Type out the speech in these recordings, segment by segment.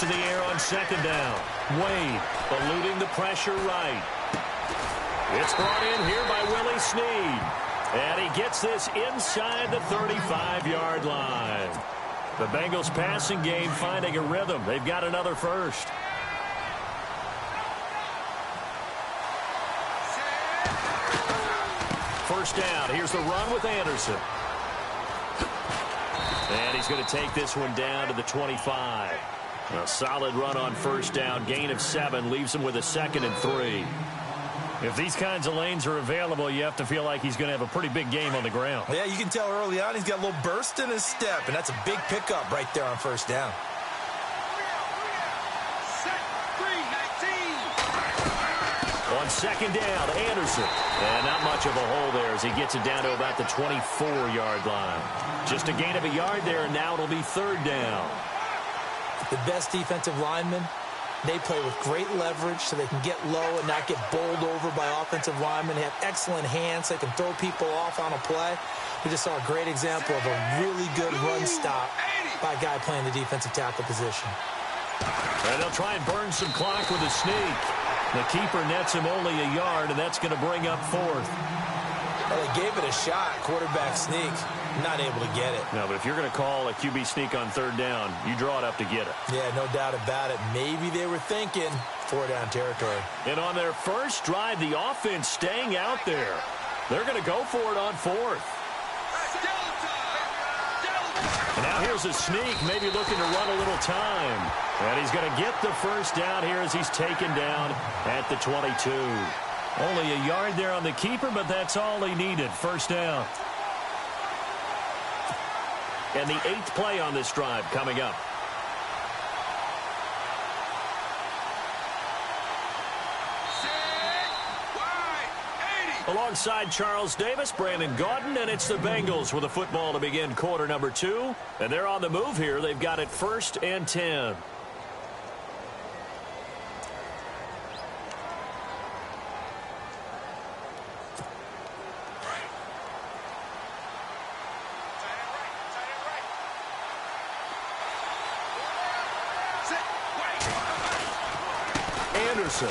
to the air on second down. Wade eluding the pressure right. It's brought in here by Willie Snead. And he gets this inside the 35-yard line. The Bengals passing game finding a rhythm. They've got another first. First down. Here's the run with Anderson. And he's going to take this one down to the 25. A solid run on first down. Gain of 7 leaves him with a 2nd and 3. If these kinds of lanes are available, you have to feel like he's going to have a pretty big game on the ground. Yeah, you can tell early on he's got a little burst in his step, and that's a big pickup right there on first down. On second down, Anderson. And not much of a hole there as he gets it down to about the 24-yard line. Just a gain of a yard there, and now it'll be third down. The best defensive linemen, they play with great leverage so they can get low and not get bowled over by offensive linemen. They have excellent hands. They can throw people off on a play. We just saw a great example of a really good run stop by a guy playing the defensive tackle position. And they'll try and burn some clock with a sneak. The keeper nets him only a yard, and that's going to bring up fourth. Well, they gave it a shot, quarterback sneak. Not able to get it. No, but if you're going to call a QB sneak on third down, you draw it up to get it. Yeah, no doubt about it. Maybe they were thinking 4-down territory. And on their first drive, the offense staying out there. They're going to go for it on fourth. And now here's a sneak, maybe looking to run a little time. And he's going to get the first down here as he's taken down at the 22. Only a yard there on the keeper, but that's all he needed. First down. And the 8th play on this drive coming up. Alongside Charles Davis, Brandon Gaudin, and it's the Bengals with the football to begin quarter number 2. And they're on the move here. They've got it 1st and 10. Anderson.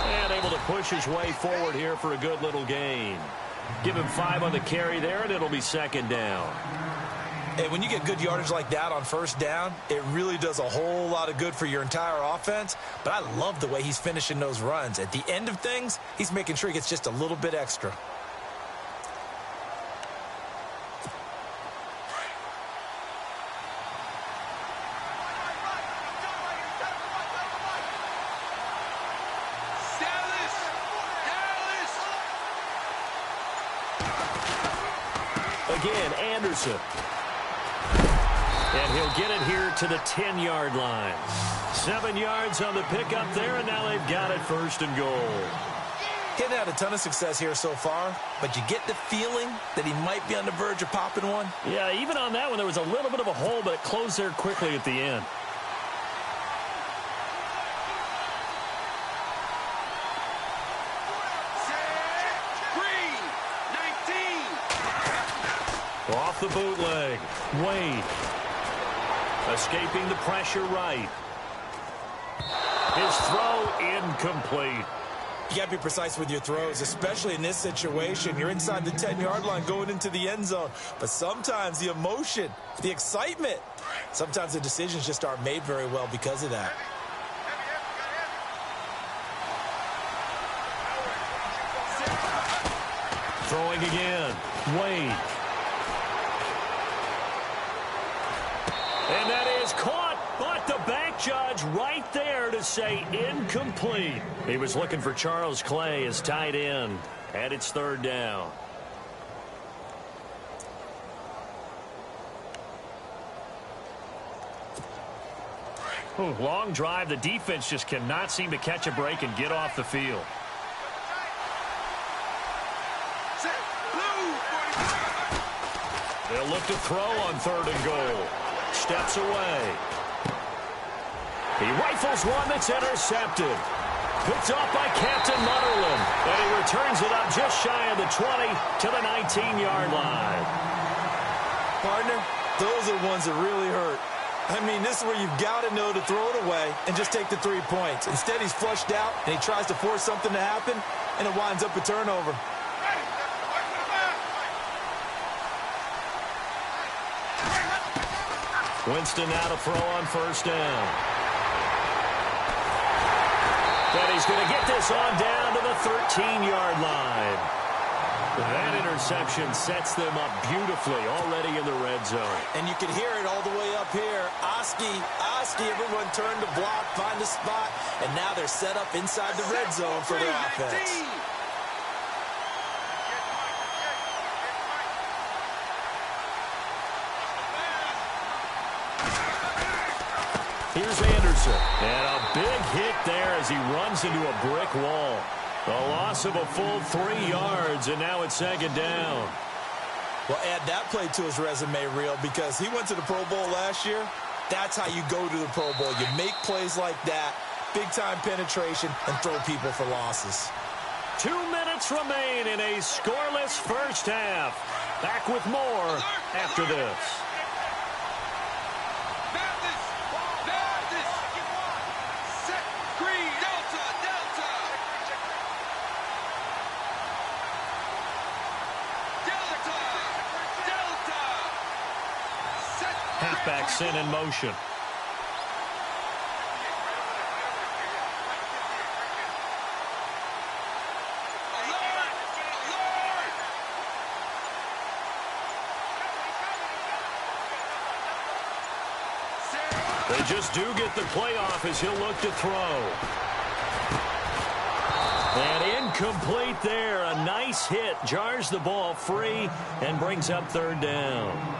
And able to push his way forward here for a good little gain. Give him 5 on the carry there, and it'll be second down. Hey, when you get good yardage like that on first down, it really does a whole lot of good for your entire offense. But I love the way he's finishing those runs. At the end of things, he's making sure he gets just a little bit extra. Again, Anderson. And he'll get it here to the 10-yard line. 7 yards on the pickup there, and now they've got it 1st and goal. He hasn't had a ton of success here so far, but you get the feeling that he might be on the verge of popping one. Yeah, even on that one, there was a little bit of a hole, but it closed there quickly at the end. Off the bootleg. Wade. Escaping the pressure right. His throw incomplete. You got to be precise with your throws, especially in this situation. You're inside the 10-yard line going into the end zone. But sometimes the emotion, the excitement, sometimes the decisions just aren't made very well because of that. Throwing again. Wade. And that is caught, but the back judge right there to say incomplete. He was looking for Charles Clay as tight end, and it's 3rd down. Ooh, long drive. The defense just cannot seem to catch a break and get off the field. They'll look to throw on 3rd and goal. Steps away. He rifles one that's intercepted. Picked off by Captain Mutterland. And he returns it up just shy of the 20 to the 19-yard line. Partner, those are the ones that really hurt. I mean, this is where you've got to know to throw it away and just take the 3 points. Instead, he's flushed out, and he tries to force something to happen, and it winds up a turnover. Winston now to throw on first down. And he's going to get this on down to the 13-yard line. That interception sets them up beautifully already in the red zone. And you can hear it all the way up here. Oski, everyone turned to block, find a spot, and now they're set up inside the red zone for their offense. Here's Anderson. And a big hit there as he runs into a brick wall. A loss of a full 3 yards, and now it's second down. Well, add that play to his resume reel because he went to the Pro Bowl last year. That's how you go to the Pro Bowl. You make plays like that, big-time penetration, and throw people for losses. 2 minutes remain in a scoreless first half. Back with more after this. Halfback sent in motion. They just do get the playoff as he'll look to throw. And incomplete there. A nice hit. Jars the ball free and brings up third down.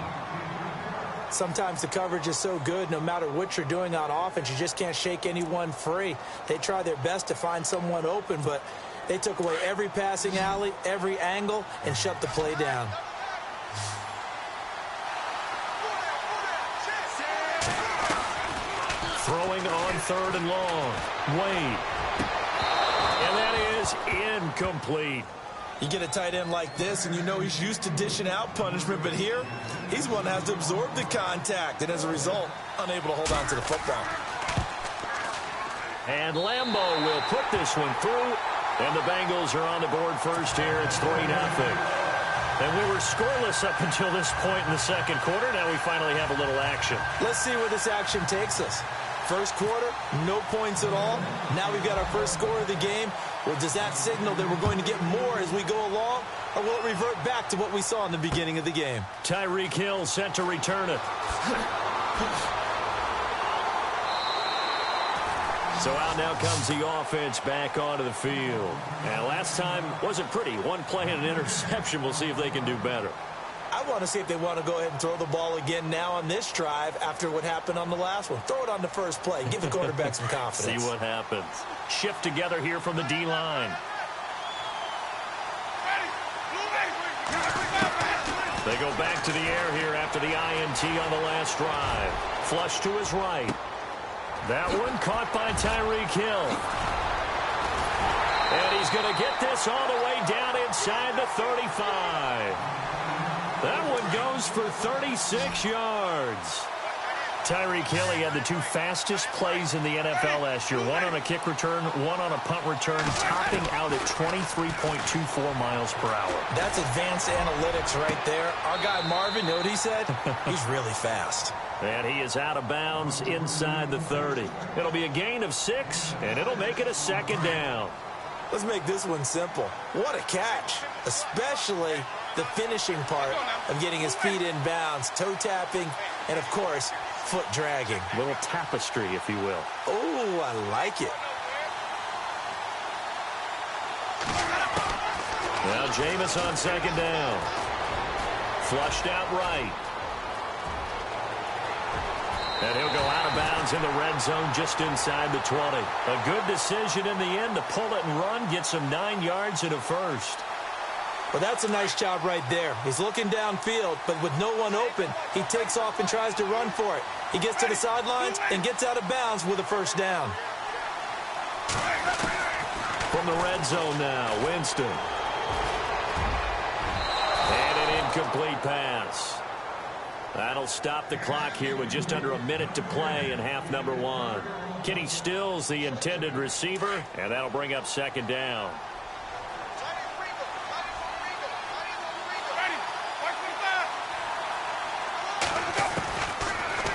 Sometimes the coverage is so good, no matter what you're doing on offense, you just can't shake anyone free. They try their best to find someone open, but they took away every passing alley, every angle, and shut the play down. Throwing on third and long. Wade. And that is incomplete. You get a tight end like this, and you know he's used to dishing out punishment, but here, he's one that has to absorb the contact, and as a result, unable to hold on to the football. And Lambo will put this one through, and the Bengals are on the board first here. It's 3-0. And we were scoreless up until this point in the second quarter. Now we finally have a little action. Let's see where this action takes us. First quarter, no points at all. Now we've got our first score of the game. Well, does that signal that we're going to get more as we go along, or will it revert back to what we saw in the beginning of the game? Tyreek Hill set to return it. So out now comes the offense back onto the field. And last time wasn't pretty. One play and an interception. We'll see if they can do better. I want to see if they want to go ahead and throw the ball again now on this drive after what happened on the last one. Throw it on the first play. Give the quarterback some confidence. See what happens. Shift together here from the D-line. They go back to the air here after the INT on the last drive. Flush to his right. That one caught by Tyreek Hill. And he's going to get this all the way down inside the 35. That one goes for 36 yards. Tyreek Hill, he had the 2 fastest plays in the NFL last year. One on a kick return, one on a punt return, topping out at 23.24 miles per hour. That's advanced analytics right there. Our guy Marvin, you know what he said? He's really fast. And he is out of bounds inside the 30. It'll be a gain of 6, and it'll make it a second down. Let's make this one simple. What a catch, especially the finishing part of getting his feet in bounds, toe tapping, and, of course, foot dragging. A little tapestry, if you will. Oh, I like it. Now Jameis on second down. Flushed out right. And he'll go out of bounds in the red zone just inside the 20. A good decision in the end to pull it and run, get some 9 yards and a first. Well, that's a nice job right there. He's looking downfield, but with no one open, he takes off and tries to run for it. He gets to the sidelines and gets out of bounds with a first down. From the red zone now, Winston. And an incomplete pass. That'll stop the clock here with just under a minute to play in half number one. Kenny Stills, the intended receiver, and that'll bring up second down.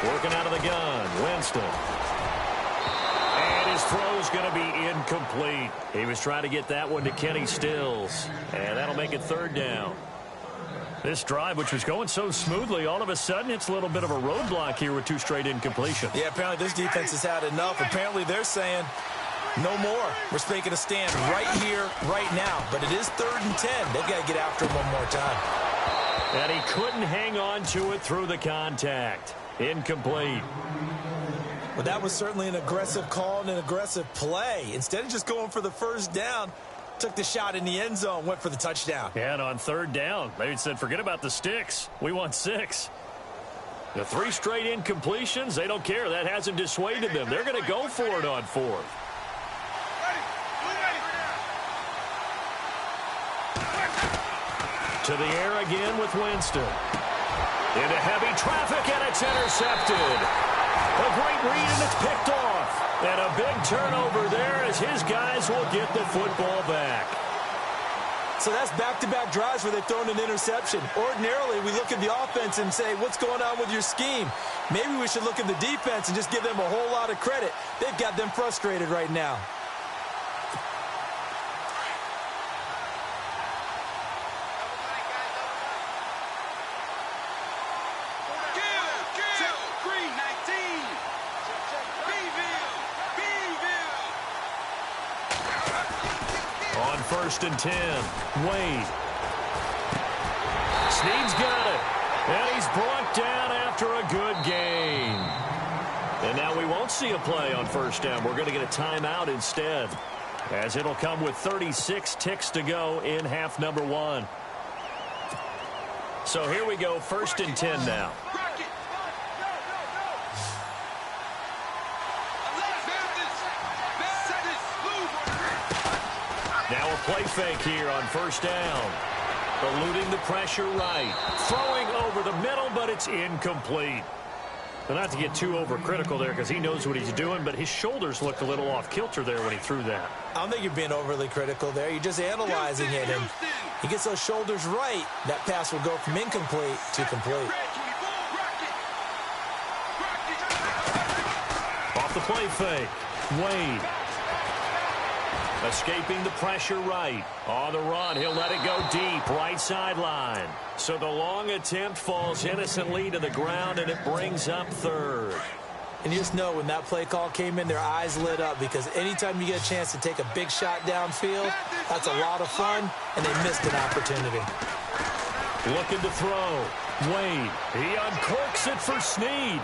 Working out of the gun, Winston. And his throw's going to be incomplete. He was trying to get that one to Kenny Stills, and that'll make it third down. This drive, which was going so smoothly, all of a sudden it's a little bit of a roadblock here with two straight incompletions. Yeah, apparently this defense has had enough. Apparently they're saying no more. We're making a stand right here, right now. But it is 3rd and 10. They've got to get after him one more time. And he couldn't hang on to it through the contact. Incomplete. Well, that was certainly an aggressive call and an aggressive play. Instead of just going for the first down, took the shot in the end zone, went for the touchdown. Yeah, and on third down, they said, forget about the sticks. We want 6. The 3 straight incompletions, they don't care. That hasn't dissuaded them. They're going to go for it on 4th. To the air again with Winston. Into heavy traffic, and it's intercepted. A great read, and it's picked off. And a big turnover there as his guys will get the football back. So that's back-to-back drives where they've thrown an interception. Ordinarily, we look at the offense and say, what's going on with your scheme? Maybe we should look at the defense and just give them a whole lot of credit. They've got them frustrated right now. On 1st and 10, Wade. Snead's got it. And he's brought down after a good gain. And now we won't see a play on 1st down. We're going to get a timeout instead, as it'll come with 36 ticks to go in half number one. So here we go, 1st and 10 now. Now a play fake here on 1st down. Eluding the pressure right. Throwing over the middle, but it's incomplete. Well, not to get too overcritical there because he knows what he's doing, but his shoulders looked a little off kilter there when he threw that. I don't think you're being overly critical there. You're just analyzing it, and he gets those shoulders right. That pass will go from incomplete to complete. Off the play fake. Wade. Escaping the pressure right. On the run, he'll let it go deep, right sideline. So the long attempt falls innocently to the ground, and it brings up 3rd. And you just know when that play call came in, their eyes lit up, because anytime you get a chance to take a big shot downfield, that's a lot of fun, and they missed an opportunity. Looking to throw. Wade. He uncorks it for Snead.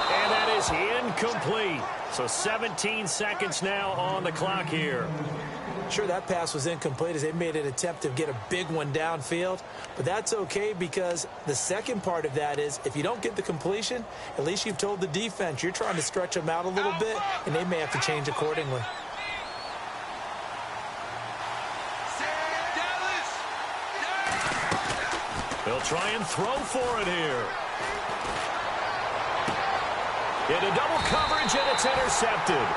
And that is incomplete. So 17 seconds now on the clock here. Sure, that pass was incomplete as they made an attempt to get a big one downfield. But that's okay, because the second part of that is if you don't get the completion, at least you've told the defense you're trying to stretch them out a little bit, and they may have to change accordingly. They'll try and throw for it here. Into double coverage, and it's intercepted.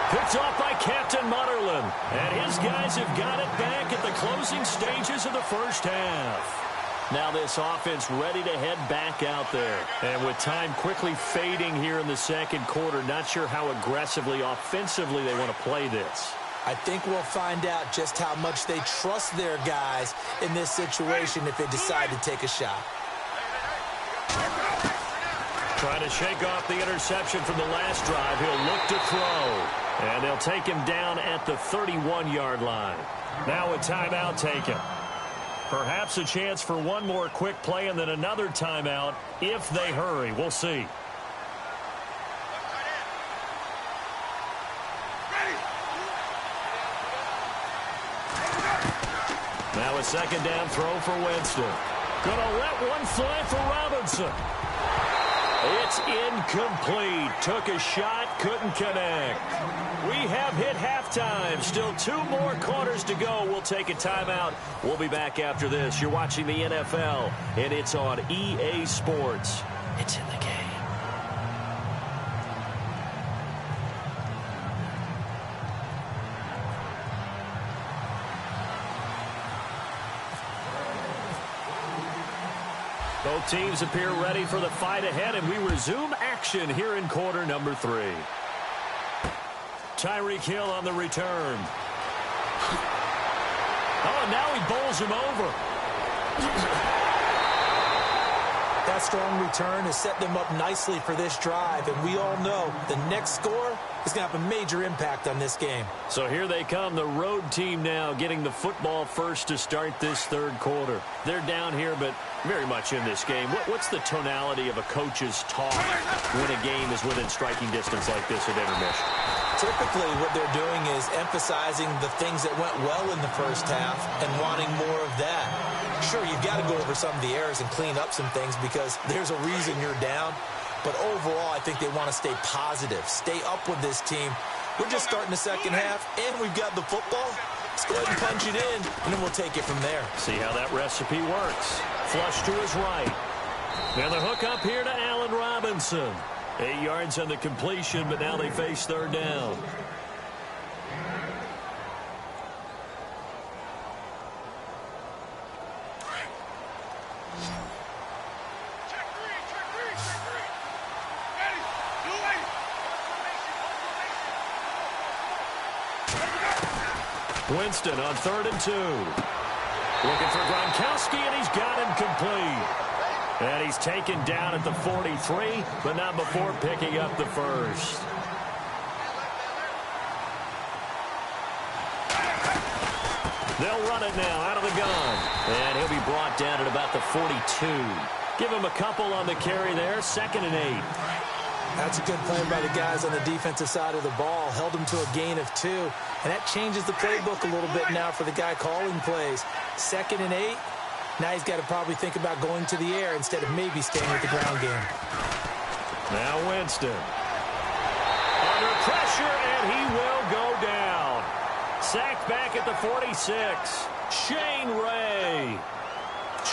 Picked off by Captain Mutterland. And his guys have got it back at the closing stages of the first half. Now this offense ready to head back out there. And with time quickly fading here in the second quarter, not sure how aggressively, offensively they want to play this. I think we'll find out just how much they trust their guys in this situation if they decide to take a shot. Trying to shake off the interception from the last drive. He'll look to throw. And they'll take him down at the 31-yard line. Now a timeout taken. Perhaps a chance for one more quick play and then another timeout if they hurry. We'll see. Now a second down throw for Winston. Gonna let one fly for Robinson. It's incomplete. Took a shot, couldn't connect. We have hit halftime. Still 2 more quarters to go. We'll take a timeout. We'll be back after this. You're watching the NFL, and it's on EA Sports. It's in the game. Both teams appear ready for the fight ahead, and we resume action here in quarter number 3. Tyreek Hill on the return. Oh, and now he bowls him over. That strong return has set them up nicely for this drive, and we all know the next score is going to have a major impact on this game. So here they come, the road team now getting the football first to start this third quarter. They're down here, but very much in this game. What's the tonality of a coach's talk when a game is within striking distance like this at intermission? Typically, what they're doing is emphasizing the things that went well in the first half and wanting more of that. Sure, you've got to go over some of the errors and clean up some things because there's a reason you're down. But overall, I think they want to stay positive, stay up with this team. We're just starting the second half, and we've got the football. Let's go ahead and punch it in, and then we'll take it from there. See how that recipe works. Flush to his right. And the hook up here to Allen Robinson. 8 yards on the completion, but now they face third down. Winston on 3rd and 2. Looking for Gronkowski, and he's got him complete. And he's taken down at the 43, but not before picking up the first. They'll run it now out of the gun. And he'll be brought down at about the 42. Give him a couple on the carry there, 2nd and 8. That's a good play by the guys on the defensive side of the ball. Held him to a gain of 2. And that changes the playbook a little bit now for the guy calling plays. 2nd and 8. Now he's got to probably think about going to the air instead of maybe staying with the ground game. Now Winston. Under pressure, and he will go down. Sacked back at the 46. Shane Ray.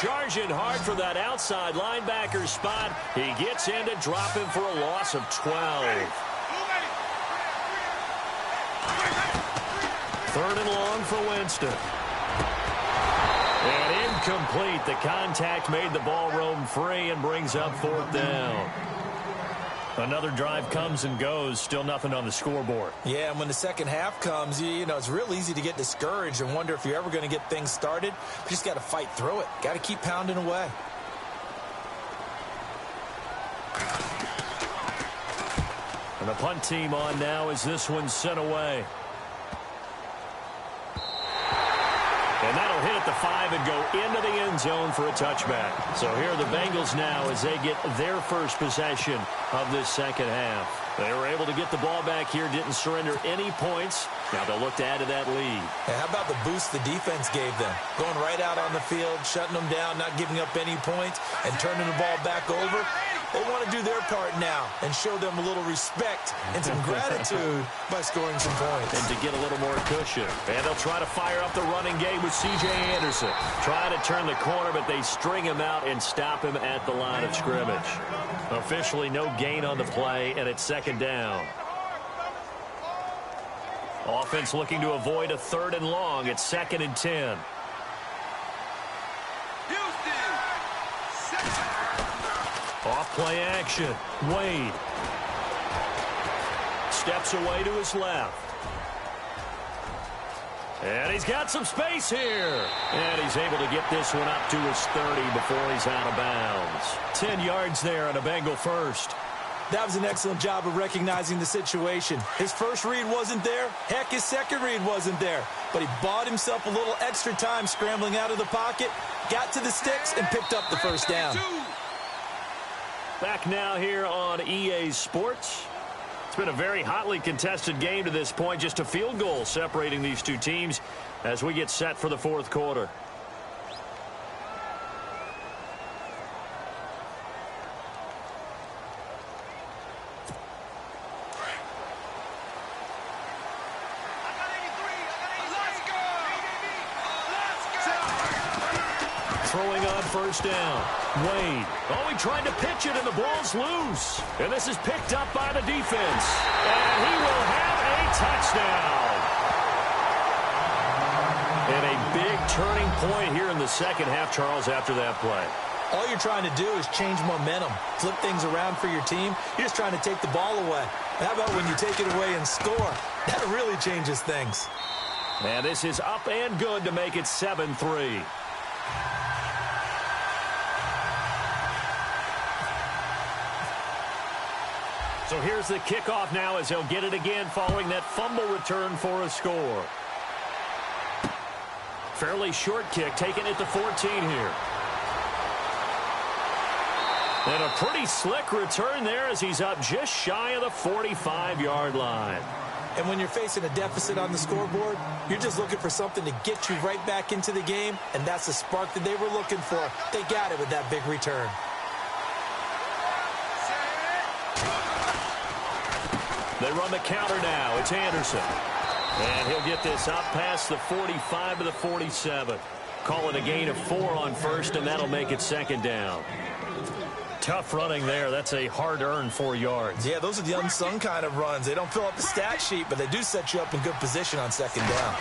Charging hard for that outside linebacker spot. He gets in to drop him for a loss of 12. 3rd and long for Winston. And incomplete. The contact made the ball roam free and brings up 4th down. Another drive comes and goes. Still nothing on the scoreboard. Yeah, and when the second half comes, you know, it's real easy to get discouraged and wonder if you're ever going to get things started. You just got to fight through it. Got to keep pounding away. And the punt team on now as this one's sent away. And that'll hit at the 5 and go into the end zone for a touchback. So here are the Bengals now as they get their first possession of this second half. They were able to get the ball back here, didn't surrender any points. Now they'll look to add to that lead. And how about the boost the defense gave them? Going right out on the field, shutting them down, not giving up any points, and turning the ball back over. They want to do their part now and show them a little respect and some gratitude by scoring some points. And to get a little more cushion. And they'll try to fire up the running game with C.J. Anderson. Try to turn the corner, but they string him out and stop him at the line of scrimmage. Officially no gain on the play, and it's 2nd down. Offense looking to avoid a 3rd and long. It's 2nd and 10. Off play action. Wade. Steps away to his left. And he's got some space here. And he's able to get this one up to his 30 before he's out of bounds. 10 yards there on a Bengal first. That was an excellent job of recognizing the situation. His first read wasn't there. Heck, his second read wasn't there. But he bought himself a little extra time scrambling out of the pocket, got to the sticks, and picked up the first down. Back now here on EA Sports. It's been a very hotly contested game to this point. Just a field goal separating these two teams as we get set for the fourth quarter. throwing on first down. Wade. Oh, he tried to pitch it, and the ball's loose. And this is picked up by the defense. And he will have a touchdown. And a big turning point here in the second half, Charles, after that play. All you're trying to do is change momentum, flip things around for your team. You're just trying to take the ball away. How about when you take it away and score? That really changes things. And this is up and good to make it 7-3. So here's the kickoff now as he'll get it again following that fumble return for a score. Fairly short kick, taken at the 14 here. And a pretty slick return there as he's up just shy of the 45-yard line. And when you're facing a deficit on the scoreboard, you're just looking for something to get you right back into the game, and that's the spark that they were looking for. They got it with that big return. They run the counter now. It's Anderson. And he'll get this up past the 45 to the 47. Call it a gain of 4 on first, and that'll make it second down. Tough running there. That's a hard-earned 4 yards. Yeah, those are the unsung kind of runs. They don't fill up the stat sheet, but they do set you up in good position on second down.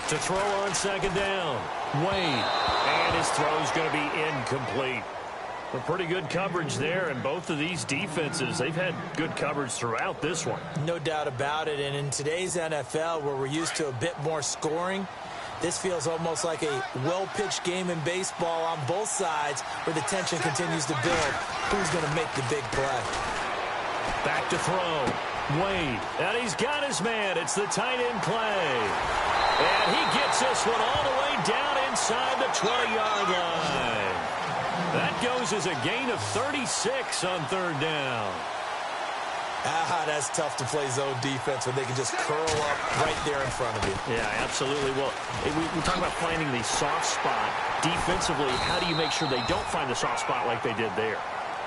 To throw on second down, Wade. And his throw's going to be incomplete. A pretty good coverage there, and both of these defenses, they've had good coverage throughout this one. No doubt about it, and in today's NFL, where we're used to a bit more scoring, this feels almost like a well-pitched game in baseball on both sides where the tension continues to build. Who's going to make the big play? Back to throw. Wade. And he's got his man. It's the tight end play. And he gets this one all the way down inside the 20-yard line. That goes as a gain of 36 on third down. That's tough to play zone defense when they can just curl up right there in front of you. Yeah, absolutely. Well, we talk about finding the soft spot defensively. How do you make sure they don't find the soft spot like they did there?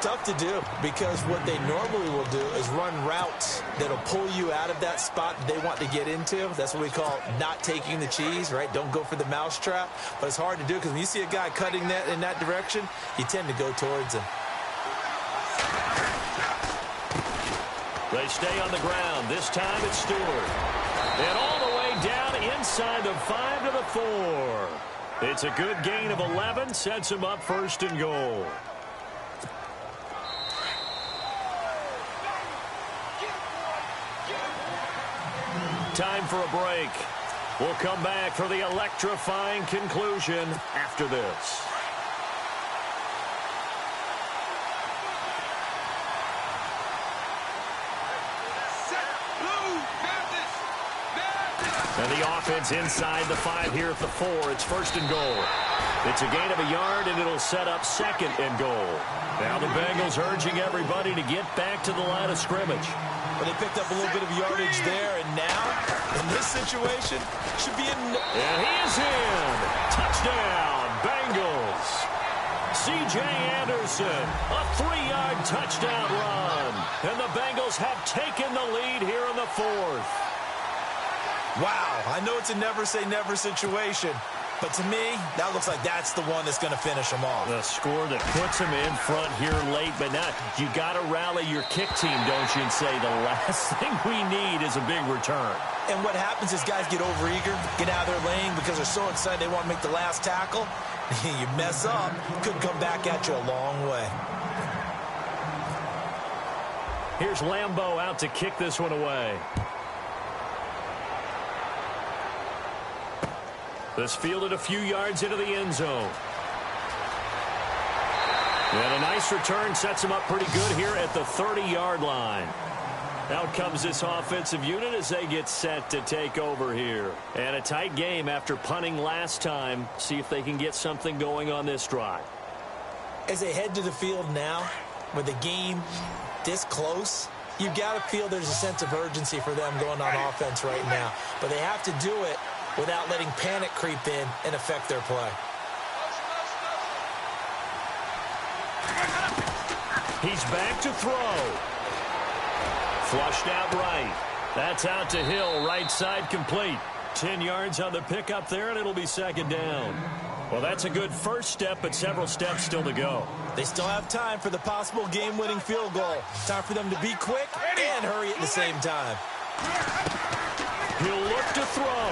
Tough to do, because what they normally will do is run routes that'll pull you out of that spot they want to get into. That's what we call not taking the cheese, right? Don't go for the mousetrap. But it's hard to do because when you see a guy cutting that in that direction, you tend to go towards him. They stay on the ground. This time it's Stewart. And all the way down inside the 5 to the 4. It's a good gain of 11. Sets him up first and goal. Time for a break. We'll come back for the electrifying conclusion after this. And the offense inside the 5 here at the 4. It's first and goal. It's a gain of a yard, and it'll set up second and goal. Now the Bengals urging everybody to get back to the line of scrimmage. But they picked up a little bit of yardage there, and now, in this situation, should be in. And he is in. Touchdown, Bengals. C.J. Anderson, a 3-yard touchdown run. And the Bengals have taken the lead here in the 4th. Wow, I know it's a never-say-never situation, but to me, that looks like that's the one that's going to finish them off. The score that puts them in front here late, but now you got to rally your kick team, don't you, and say the last thing we need is a big return. And what happens is guys get overeager, get out of their lane because they're so excited they want to make the last tackle. You mess up, could come back at you a long way. Here's Lambeau out to kick this one away. This fielded a few yards into the end zone. And a nice return sets him up pretty good here at the 30-yard line. Out comes this offensive unit as they get set to take over here. And a tight game after punting last time. See if they can get something going on this drive. As they head to the field now, with the game this close, you've got to feel there's a sense of urgency for them going on offense right now. But they have to do it without letting panic creep in and affect their play. He's back to throw. Flushed out right. That's out to Hill, right side complete. 10 yards on the pickup there, and it'll be second down. Well, that's a good first step, but several steps still to go. They still have time for the possible game-winning field goal. Time for them to be quick and hurry at the same time. He'll look to throw.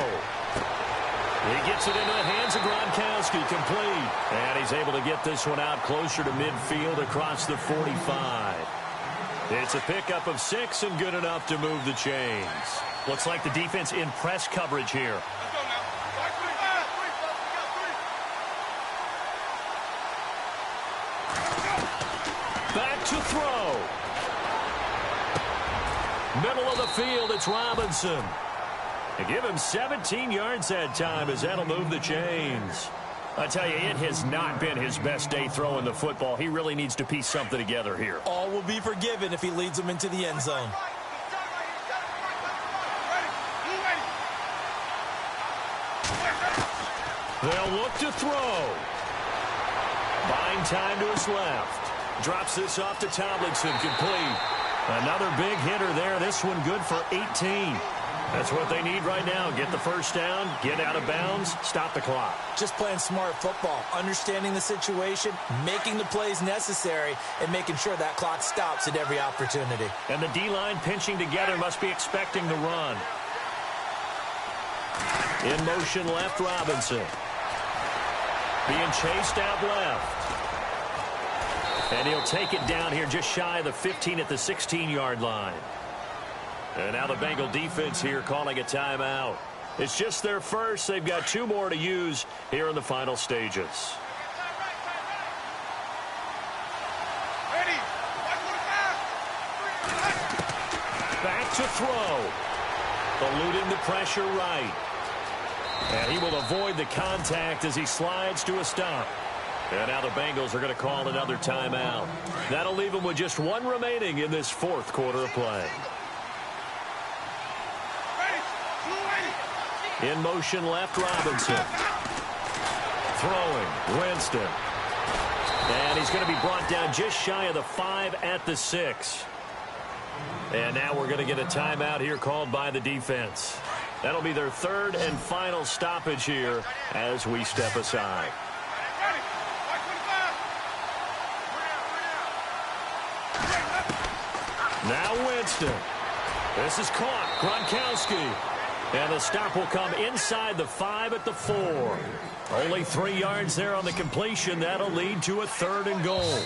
He gets it into the hands of Gronkowski, complete. And he's able to get this one out closer to midfield across the 45. It's a pickup of 6 and good enough to move the chains. Looks like the defense in press coverage here. Back to throw. Middle of the field, it's Robinson. They give him 17 yards that time as that'll move the chains. I tell you, it has not been his best day throwing the football. He really needs to piece something together here. All will be forgiven if he leads them into the end zone. They'll look to throw. Buying time to his left. Drops this off to Tomlinson, complete. Another big hitter there. This one good for 18. That's what they need right now. Get the first down, get out of bounds, stop the clock. Just playing smart football, understanding the situation, making the plays necessary, and making sure that clock stops at every opportunity. And the D-line pinching together must be expecting the run. In motion left, Robinson. Being chased out left. And he'll take it down here just shy of the 15 at the 16-yard line. And now the Bengal defense here calling a timeout. It's just their first. They've got 2 more to use here in the final stages. Back to throw. Eluding the pressure right. And he will avoid the contact as he slides to a stop. And now the Bengals are going to call another timeout. That'll leave them with just 1 remaining in this 4th quarter of play. In motion left, Robinson. Throwing, Winston. And he's going to be brought down just shy of the 5 at the 6. And now we're going to get a timeout here called by the defense. That'll be their 3rd and final stoppage here as we step aside. Now Winston. This is caught. Gronkowski. And the stop will come inside the 5 at the 4. Only 3 yards there on the completion. That'll lead to a 3rd and goal.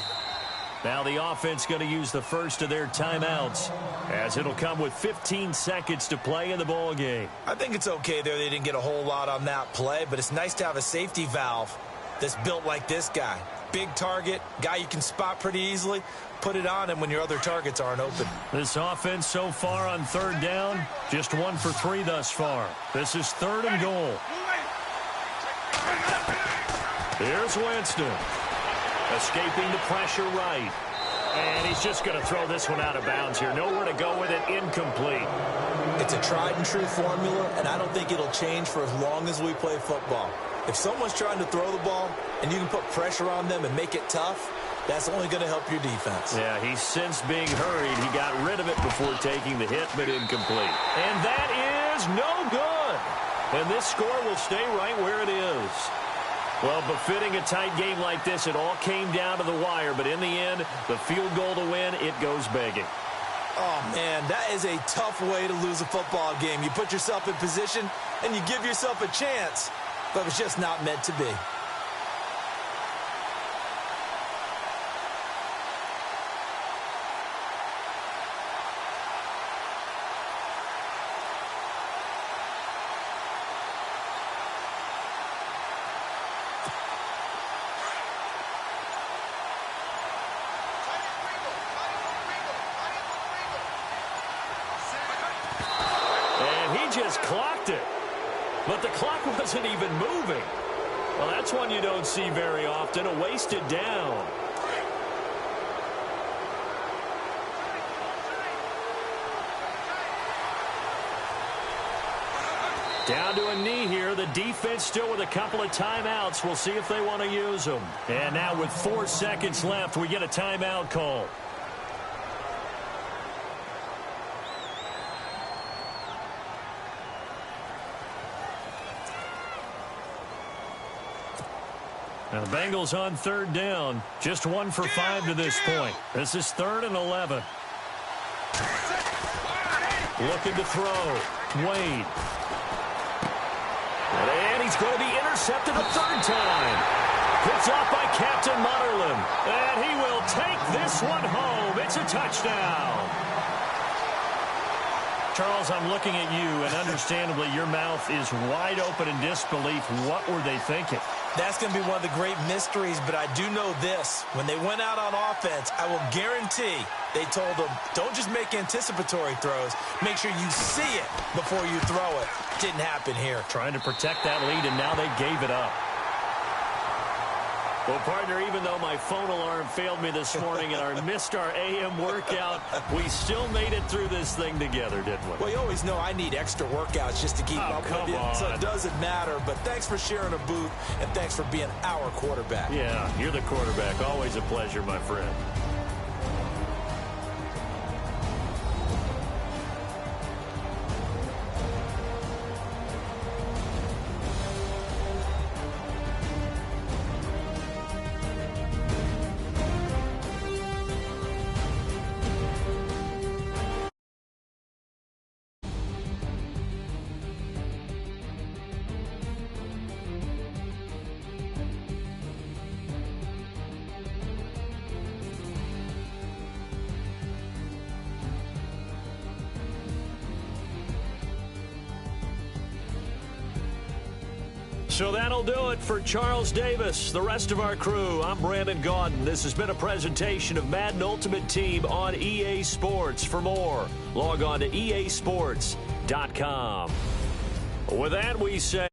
Now the offense going to use the first of their timeouts as it'll come with 15 seconds to play in the ball game. I think it's okay there. They didn't get a whole lot on that play, but it's nice to have a safety valve that's built like this guy. Big target, guy you can spot pretty easily. Put it on him when your other targets aren't open. This offense so far on 3rd down, just 1 for 3 thus far. This is 3rd and goal. Here's Winston. Escaping the pressure right. And he's just going to throw this one out of bounds here. Nowhere to go with it. Incomplete. It's a tried and true formula, and I don't think it'll change for as long as we play football. If someone's trying to throw the ball and you can put pressure on them and make it tough, that's only going to help your defense. Yeah, he's since being hurried. He got rid of it before taking the hit, but incomplete. And that is no good. And this score will stay right where it is. Well, befitting a tight game like this, it all came down to the wire. But in the end, the field goal to win, it goes begging. Oh, man, that is a tough way to lose a football game. You put yourself in position, and you give yourself a chance. But it's just not meant to be. Just clocked it. But the clock wasn't even moving. Well, that's one you don't see very often, a wasted down. Down to a knee here. The defense still with a couple of timeouts. We'll see if they want to use them. And now with 4 seconds left, we get a timeout call. Now the Bengals on third down. Just 1 for 5 to this point. This is 3rd and 11. Looking to throw. Wade. And he's going to be intercepted a 3rd time. Picked off by Captain Mutterland. And he will take this one home. It's a touchdown. Charles, I'm looking at you, and understandably your mouth is wide open in disbelief. What were they thinking? That's going to be one of the great mysteries, but I do know this. When they went out on offense, I will guarantee they told them, don't just make anticipatory throws. Make sure you see it before you throw it. Didn't happen here. Trying to protect that lead, and now they gave it up. Well, partner, even though my phone alarm failed me this morning and missed our AM workout, we still made it through this thing together, didn't we? Well, you always know I need extra workouts just to keep up with you, so it doesn't matter. But thanks for sharing a booth, and thanks for being our quarterback. Yeah, you're the quarterback. Always a pleasure, my friend. So that'll do it for Charles Davis, the rest of our crew. I'm Brandon Gaudin. This has been a presentation of Madden Ultimate Team on EA Sports. For more, log on to easports.com. With that, we say...